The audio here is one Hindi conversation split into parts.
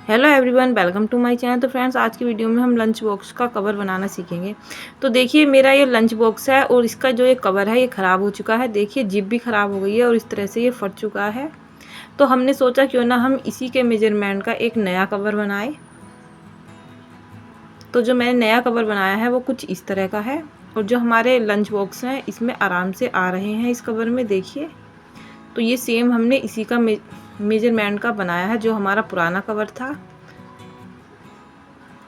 Hello everyone, welcome to my channel. तो फ्रेंड्स, आज की वीडियो में हम लंच बॉक्स का कवर बनाना सीखेंगे। तो देखिए, मेरा ये लंच बॉक्स है और इसका जो ये कवर है ये ख़राब हो चुका है। देखिए, जिप भी ख़राब हो गई है और इस तरह से ये फट चुका है। तो हमने सोचा क्यों ना हम इसी के मेजरमेंट का एक नया कवर बनाए। तो जो मैंने नया कवर बनाया है वो कुछ इस तरह का है और जो हमारे लंच बॉक्स हैं इसमें आराम से आ रहे हैं इस कवर में। देखिए, तो ये सेम हमने इसी का मेजरमेंट का बनाया है जो हमारा पुराना कवर था।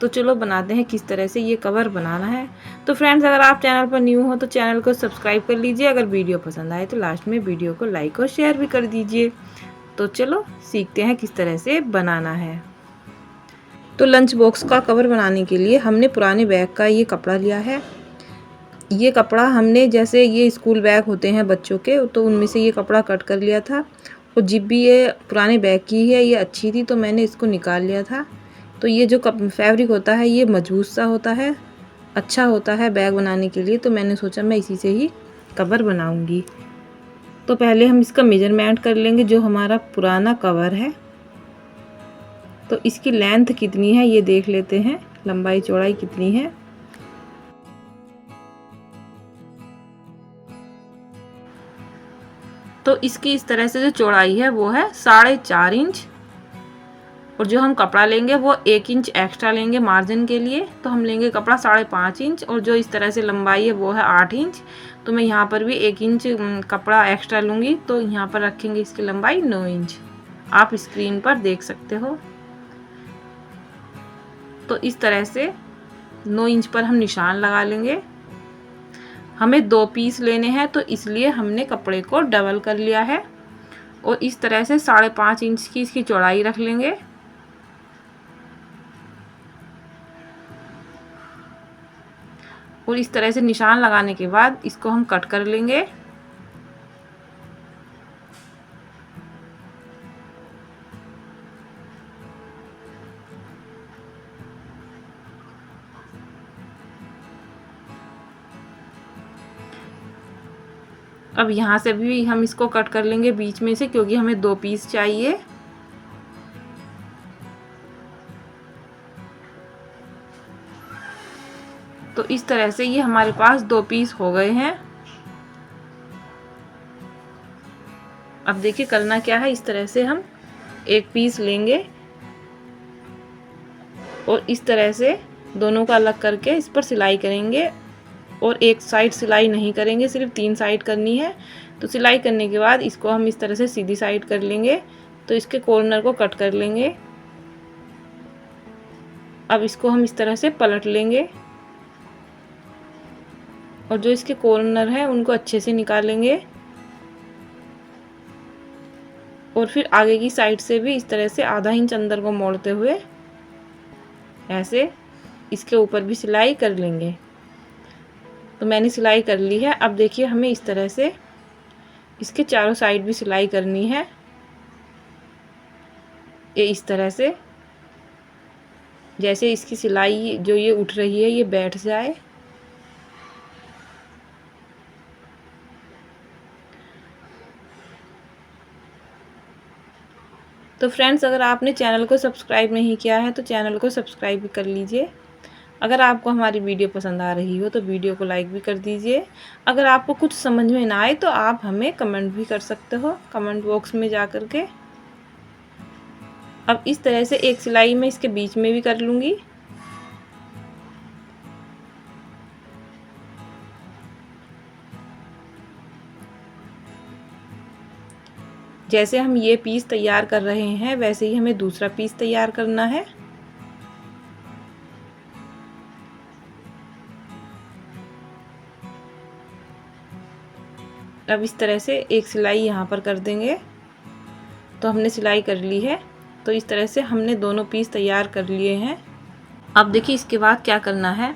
तो चलो बनाते हैं किस तरह से ये कवर बनाना है। तो फ्रेंड्स, अगर आप चैनल पर न्यू हो तो चैनल को सब्सक्राइब कर लीजिए। अगर वीडियो पसंद आए तो लास्ट में वीडियो को लाइक और शेयर भी कर दीजिए। तो चलो सीखते हैं किस तरह से बनाना है। तो लंच बॉक्स का कवर बनाने के लिए हमने पुराने बैग का ये कपड़ा लिया है। ये कपड़ा हमने, जैसे ये स्कूल बैग होते हैं बच्चों के, तो उनमें से ये कपड़ा कट कर लिया था और जिप भी ये पुराने बैग की है, ये अच्छी थी तो मैंने इसको निकाल लिया था। तो ये जो फैब्रिक होता है ये मजबूत सा होता है, अच्छा होता है बैग बनाने के लिए। तो मैंने सोचा मैं इसी से ही कवर बनाऊंगी। तो पहले हम इसका मेजरमेंट कर लेंगे। जो हमारा पुराना कवर है तो इसकी लेंथ कितनी है ये देख लेते हैं, लंबाई चौड़ाई कितनी है। तो इसकी इस तरह से जो चौड़ाई है वो है 4.5 इंच और जो हम कपड़ा लेंगे वो 1 इंच एक्स्ट्रा लेंगे मार्जिन के लिए। तो हम लेंगे कपड़ा 5.5 इंच और जो इस तरह से लंबाई है वो है 8 इंच। तो मैं यहाँ पर भी 1 इंच कपड़ा एक्स्ट्रा लूँगी। तो यहाँ पर रखेंगे इसकी लंबाई 9 इंच। आप स्क्रीन पर देख सकते हो। तो इस तरह से 9 इंच पर हम निशान लगा लेंगे। हमें 2 पीस लेने हैं तो इसलिए हमने कपड़े को डबल कर लिया है और इस तरह से 5.5 इंच की इसकी चौड़ाई रख लेंगे। और इस तरह से निशान लगाने के बाद इसको हम कट कर लेंगे। अब यहाँ से भी हम इसको कट कर लेंगे बीच में से, क्योंकि हमें 2 पीस चाहिए। तो इस तरह से ये हमारे पास 2 पीस हो गए हैं। अब देखिए करना क्या है, इस तरह से हम एक पीस लेंगे और इस तरह से दोनों का अलग करके इस पर सिलाई करेंगे। और एक साइड सिलाई नहीं करेंगे, सिर्फ 3 साइड करनी है। तो सिलाई करने के बाद इसको हम इस तरह से सीधी साइड कर लेंगे। तो इसके कॉर्नर को कट कर लेंगे। अब इसको हम इस तरह से पलट लेंगे और जो इसके कॉर्नर है उनको अच्छे से निकालेंगे। और फिर आगे की साइड से भी इस तरह से आधा इंच अंदर को मोड़ते हुए ऐसे इसके ऊपर भी सिलाई कर लेंगे। तो मैंने सिलाई कर ली है। अब देखिए हमें इस तरह से इसके चारों साइड भी सिलाई करनी है, ये इस तरह से, जैसे इसकी सिलाई जो ये उठ रही है ये बैठ जाए। तो फ्रेंड्स, अगर आपने चैनल को सब्सक्राइब नहीं किया है तो चैनल को सब्सक्राइब भी कर लीजिए। अगर आपको हमारी वीडियो पसंद आ रही हो तो वीडियो को लाइक भी कर दीजिए। अगर आपको कुछ समझ में ना आए तो आप हमें कमेंट भी कर सकते हो कमेंट बॉक्स में जा कर के। अब इस तरह से एक सिलाई मैं इसके बीच में भी कर लूँगी। जैसे हम ये पीस तैयार कर रहे हैं वैसे ही हमें दूसरा पीस तैयार करना है। अब इस तरह से एक सिलाई यहाँ पर कर देंगे। तो हमने सिलाई कर ली है। तो इस तरह से हमने दोनों पीस तैयार कर लिए हैं। अब देखिए इसके बाद क्या करना है,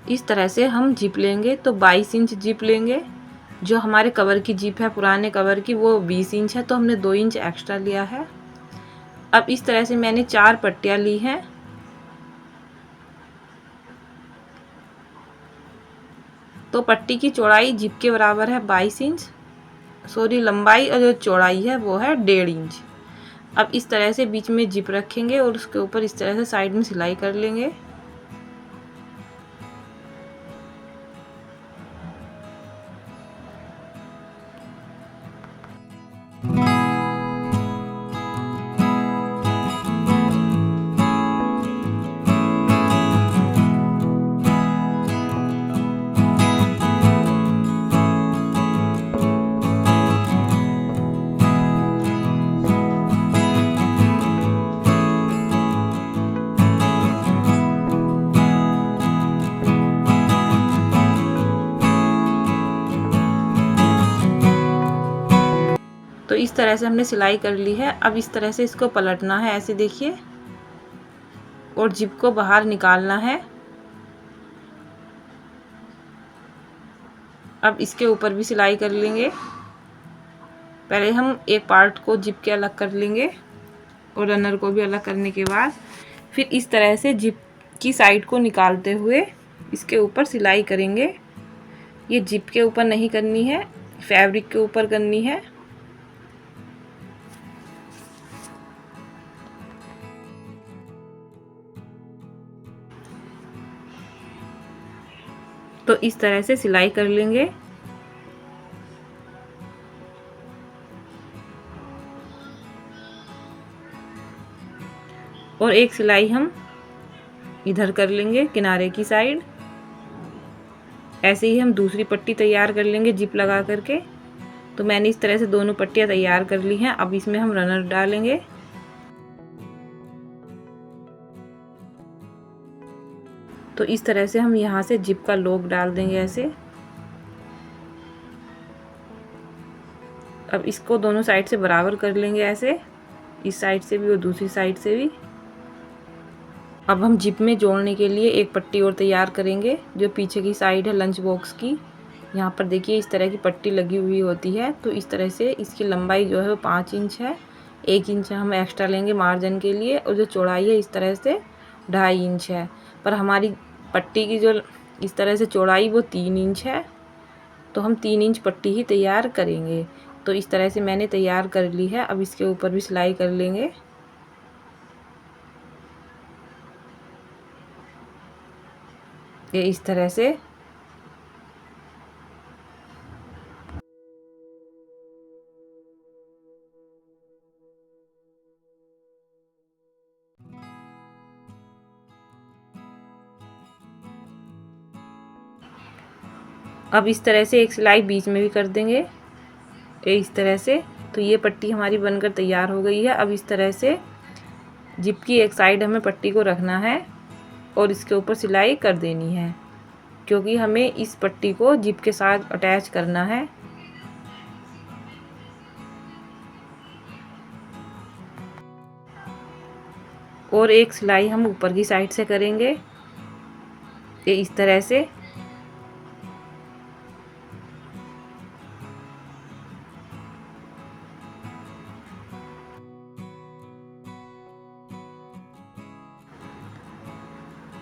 इस तरह से हम जिप लेंगे। तो 22 इंच जिप लेंगे। जो हमारे कवर की जिप है पुराने कवर की वो 20 इंच है, तो हमने 2 इंच एक्स्ट्रा लिया है। अब इस तरह से मैंने 4 पट्टियाँ ली हैं। तो पट्टी की चौड़ाई जिप के बराबर है 22 इंच, सॉरी लंबाई, और जो चौड़ाई है वो है 1.5 इंच। अब इस तरह से बीच में जिप रखेंगे और उसके ऊपर इस तरह से साइड में सिलाई कर लेंगे। तो इस तरह से हमने सिलाई कर ली है। अब इस तरह से इसको पलटना है, ऐसे देखिए, और जिप को बाहर निकालना है। अब इसके ऊपर भी सिलाई कर लेंगे। पहले हम एक पार्ट को जिप के अलग कर लेंगे और रनर को भी अलग करने के बाद फिर इस तरह से जिप की साइड को निकालते हुए इसके ऊपर सिलाई करेंगे। ये जिप के ऊपर नहीं करनी है, फैब्रिक के ऊपर करनी है। तो इस तरह से सिलाई कर लेंगे। और एक सिलाई हम इधर कर लेंगे किनारे की साइड। ऐसे ही हम दूसरी पट्टी तैयार कर लेंगे जिप लगा करके। तो मैंने इस तरह से दोनों पट्टियाँ तैयार कर ली हैं। अब इसमें हम रनर डालेंगे। तो इस तरह से हम यहाँ से जिप का लॉक डाल देंगे ऐसे। अब इसको दोनों साइड से बराबर कर लेंगे ऐसे, इस साइड से भी और दूसरी साइड से भी। अब हम जिप में जोड़ने के लिए एक पट्टी और तैयार करेंगे जो पीछे की साइड है लंच बॉक्स की। यहाँ पर देखिए इस तरह की पट्टी लगी हुई होती है। तो इस तरह से इसकी लंबाई जो है वो 5 इंच है। 1 इंच हम एक्स्ट्रा लेंगे मार्जिन के लिए, और जो चौड़ाई है इस तरह से 2.5 इंच है। पर हमारी पट्टी की जो इस तरह से चौड़ाई वो 3 इंच है, तो हम 3 इंच पट्टी ही तैयार करेंगे। तो इस तरह से मैंने तैयार कर ली है। अब इसके ऊपर भी सिलाई कर लेंगे। ये इस तरह से। अब इस तरह से एक सिलाई बीच में भी कर देंगे, ये इस तरह से। तो ये पट्टी हमारी बनकर तैयार हो गई है। अब इस तरह से जिप की एक साइड हमें पट्टी को रखना है और इसके ऊपर सिलाई कर देनी है, क्योंकि हमें इस पट्टी को जिप के साथ अटैच करना है। और एक सिलाई हम ऊपर की साइड से करेंगे, ये इस तरह से।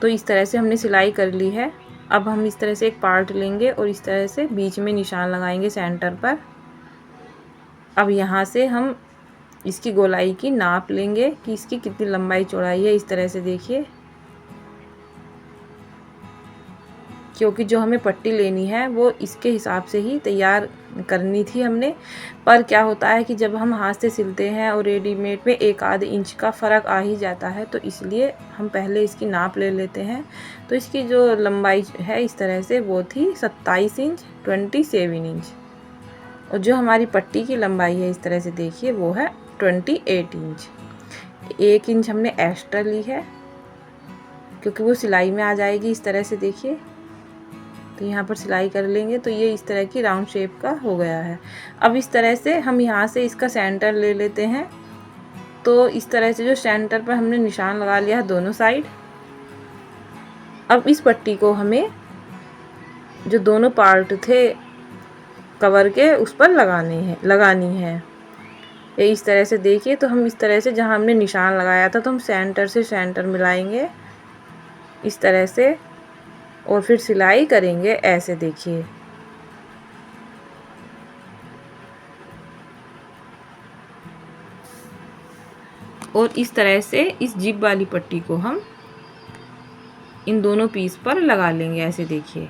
तो इस तरह से हमने सिलाई कर ली है। अब हम इस तरह से एक पार्ट लेंगे और इस तरह से बीच में निशान लगाएंगे सेंटर पर। अब यहाँ से हम इसकी गोलाई की नाप लेंगे कि इसकी कितनी लंबाई चौड़ाई है। इस तरह से देखिए, क्योंकि जो हमें पट्टी लेनी है वो इसके हिसाब से ही तैयार करनी थी हमने। पर क्या होता है कि जब हम हाथ से सिलते हैं और रेडीमेड में 1 आध इंच का फ़र्क आ ही जाता है, तो इसलिए हम पहले इसकी नाप ले लेते हैं। तो इसकी जो लंबाई है इस तरह से वो थी 27 इंच 27 इंच, और जो हमारी पट्टी की लंबाई है इस तरह से देखिए वो है 28 इंच। 1 इंच हमने एक्स्ट्रा ली है क्योंकि वो सिलाई में आ जाएगी। इस तरह से देखिए, तो यहाँ पर सिलाई कर लेंगे। तो ये इस तरह की राउंड शेप का हो गया है। अब इस तरह से हम यहाँ से इसका सेंटर ले लेते हैं। तो इस तरह से जो सेंटर पर हमने निशान लगा लिया है दोनों साइड। अब इस पट्टी को हमें जो दोनों पार्ट थे कवर के उस पर लगानी है। ये इस तरह से देखिए। तो हम इस तरह से जहाँ हमने निशान लगाया था तो हम सेंटर से सेंटर मिलाएंगे इस तरह से, और फिर सिलाई करेंगे ऐसे देखिए। और इस तरह से इस जिप वाली पट्टी को हम इन दोनों पीस पर लगा लेंगे, ऐसे देखिए।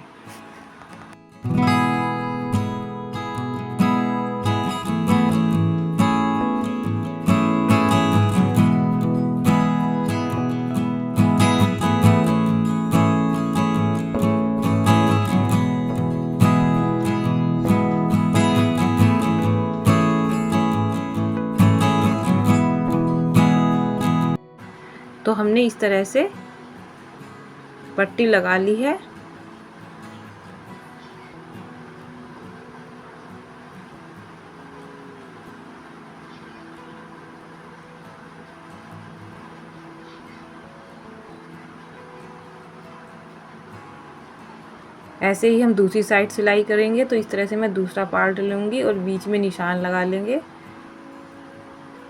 तो हमने इस तरह से पट्टी लगा ली है। ऐसे ही हम दूसरी साइड सिलाई करेंगे। तो इस तरह से मैं दूसरा पार्ट लूँगी और बीच में निशान लगा लेंगे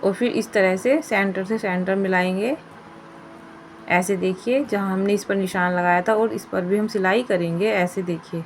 और फिर इस तरह से सेंटर मिलाएंगे, ऐसे देखिए। जहाँ हमने इस पर निशान लगाया था और इस पर भी हम सिलाई करेंगे, ऐसे देखिए।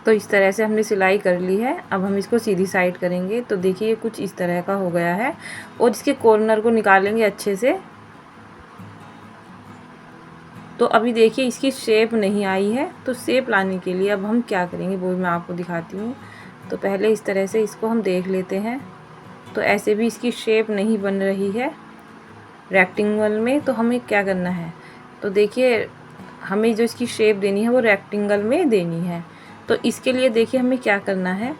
तो इस तरह से हमने सिलाई कर ली है। अब हम इसको सीधी साइड करेंगे। तो देखिए कुछ इस तरह का हो गया है और इसके कॉर्नर को निकालेंगे अच्छे से। तो अभी देखिए इसकी शेप नहीं आई है। तो शेप लाने के लिए अब हम क्या करेंगे वो मैं आपको दिखाती हूँ। तो पहले इस तरह से इसको हम देख लेते हैं। तो ऐसे भी इसकी शेप नहीं बन रही है रेक्टेंगल में। तो हमें क्या करना है, तो देखिए हमें जो इसकी शेप देनी है वो रेक्टेंगल में देनी है। तो इसके लिए देखिए हमें क्या करना है,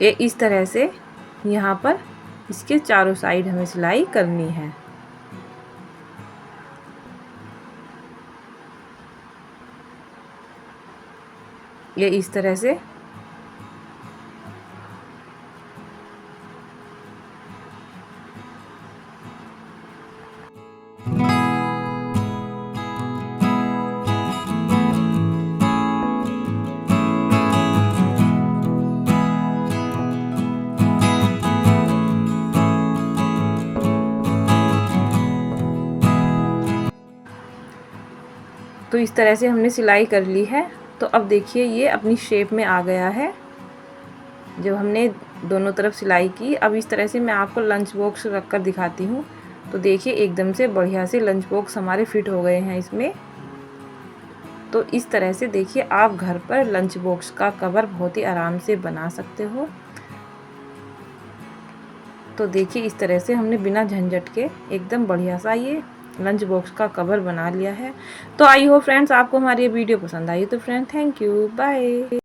ये इस तरह से यहाँ पर इसके चारों साइड हमें सिलाई करनी है। ये इस तरह से तो इस तरह से हमने सिलाई कर ली है। तो अब देखिए ये अपनी शेप में आ गया है जब हमने दोनों तरफ सिलाई की। अब इस तरह से मैं आपको लंच बॉक्स रख कर दिखाती हूँ। तो देखिए एकदम से बढ़िया से लंच बॉक्स हमारे फिट हो गए हैं इसमें। तो इस तरह से देखिए आप घर पर लंच बॉक्स का कवर बहुत ही आराम से बना सकते हो। तो देखिए इस तरह से हमने बिना झंझट के एकदम बढ़िया सा ये लंच बॉक्स का कवर बना लिया है। तो आई होप फ्रेंड्स आपको हमारी ये वीडियो पसंद आई। तो फ्रेंड थैंक यू, बाय।